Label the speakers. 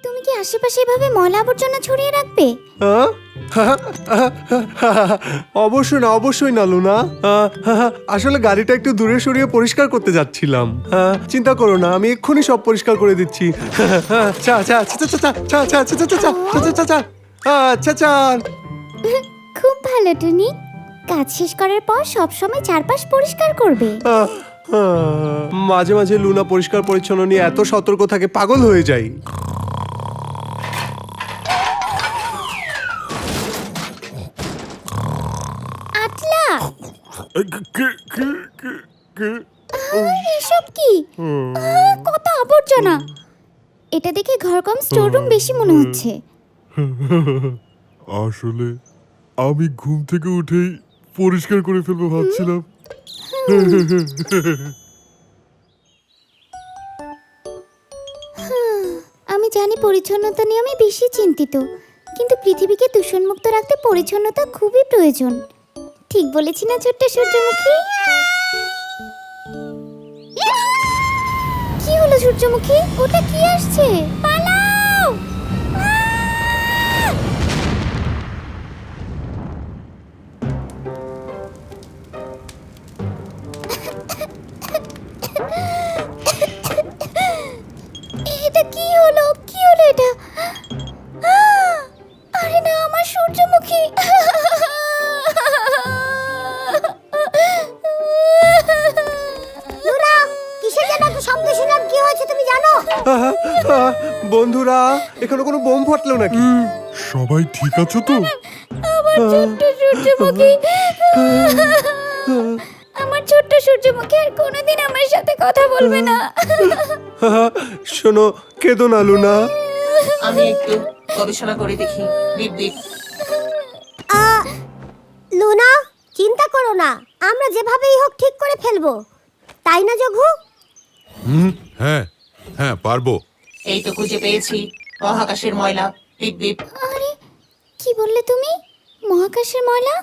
Speaker 1: তুমি কি আশেপাশে এভাবে ময়লা আবর্জনা ছড়িয়ে রাখবে?
Speaker 2: অবশ্যই না লুনা। আসলে গাড়িটা একটু দূরে সরিয়ে পরিষ্কার করতে যাচ্ছিলাম। চিন্তা করো না, আমি এক্ষুনি সব পরিষ্কার করে দিচ্ছি।
Speaker 1: খুব ভালো টুনি। কাজ শেষ করার পর সবসময় চারপাশ পরিষ্কার করবে।
Speaker 2: মাঝে মাঝে লুনা পরিষ্কার পরিচ্ছন্ন নিয়ে এত সতর্ক থাকে, পাগল হয়ে যাই।
Speaker 1: আটলা, এসব কি? কত আবর্জনা! এটা দেখে ঘর কম স্টোর রুম বেশি মনে হচ্ছে।
Speaker 3: আসলে আমি ঘুম থেকে উঠেই পরিষ্কার করে ফেলবো ভাবছিলাম।
Speaker 1: আমি জানি পরিচ্ছন্নতা নিয়ে আমি বেশি চিন্তিত, কিন্তু পৃথিবীকে দূষণমুক্ত রাখতে পরিচ্ছন্নতা খুবই প্রয়োজন। ঠিক বলেছি না ছোট্ট সূর্যমুখী? কি হলো সূর্যমুখী? ওটা কি আসছে? পালাও! এটা কি হলো? কি হলো এটা? আরে না, আমার সূর্যমুখী! লুনা, কিসের জন্য এত শব্দ শুনলাম? কি হয়েছে তুমি জানো?
Speaker 2: বন্ধুরা, এখানে কোনো বোম ফাটলো নাকি?
Speaker 3: সবাই ঠিক আছো তো?
Speaker 1: আমার ছোট্ট সূর্যমুখী! আমার ছোট্ট সূর্যমুখী আর কোনোদিন আমার সাথে কথা বলবে না।
Speaker 2: শোনো, কেঁদো না লুনা।
Speaker 4: আমি একটু গবেষণা করে দেখি। Beep beep.
Speaker 1: লুনা, চিন্তা করো না, আমরা যেভাবেই হোক ঠিক করে ফেলবো, তাই না যোগু?
Speaker 3: হ্যাঁ হ্যাঁ, পারবো।
Speaker 4: এই তো খুঁজে পেয়েছি মহাকাশের ময়লা। Beep beep.
Speaker 1: আরে, কি বললে তুমি? মহাকাশের ময়লা?